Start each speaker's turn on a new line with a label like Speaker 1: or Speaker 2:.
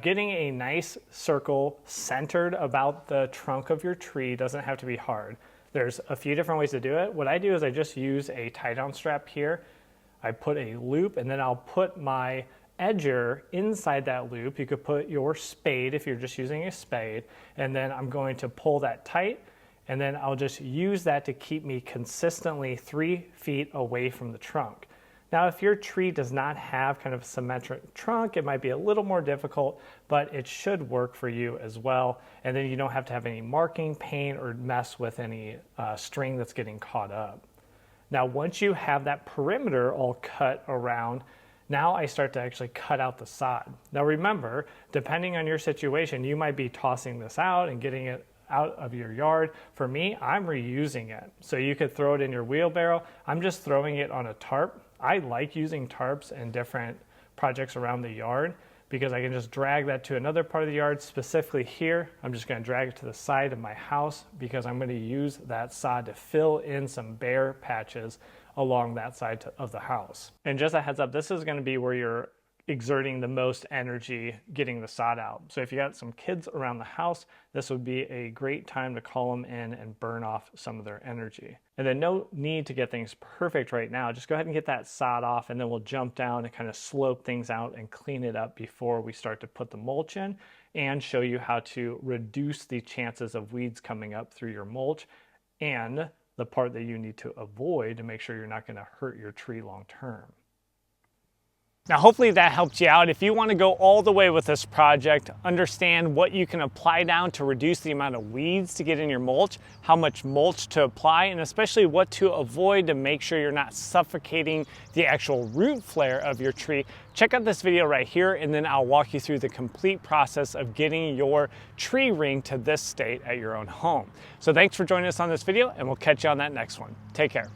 Speaker 1: Getting a nice circle centered about the trunk of your tree doesn't have to be hard. There's a few different ways to do it. What I do is I just use a tie-down strap here. I put a loop and then I'll put my edger inside that loop. You could put your spade if you're just using a spade, and then I'm going to pull that tight, and then I'll just use that to keep me consistently 3 feet away from the trunk. Now, if your tree does not have kind of a symmetric trunk, it might be a little more difficult, but it should work for you as well. And then you don't have to have any marking, paint, or mess with any string that's getting caught up. Now, once you have that perimeter all cut around, now I start to actually cut out the sod. Now remember, depending on your situation, you might be tossing this out and getting it out of your yard. For me, I'm reusing it. So you could throw it in your wheelbarrow. I'm just throwing it on a tarp. I like using tarps in different projects around the yard because I can just drag that to another part of the yard. Specifically here, I'm just going to drag it to the side of my house because I'm going to use that sod to fill in some bare patches along that side of the house. And just a heads up, this is going to be where you're exerting the most energy getting the sod out. So if you got some kids around the house, this would be a great time to call them in and burn off some of their energy. And then no need to get things perfect right now. Just go ahead and get that sod off, and then we'll jump down and kind of slope things out and clean it up before we start to put the mulch in, and show you how to reduce the chances of weeds coming up through your mulch and the part that you need to avoid to make sure you're not going to hurt your tree long term. Now, hopefully that helped you out. If you want to go all the way with this project, understand what you can apply down to reduce the amount of weeds to get in your mulch, how much mulch to apply, and especially what to avoid to make sure you're not suffocating the actual root flare of your tree, check out this video right here, and then I'll walk you through the complete process of getting your tree ring to this state at your own home. So thanks for joining us on this video, and we'll catch you on that next one. Take care.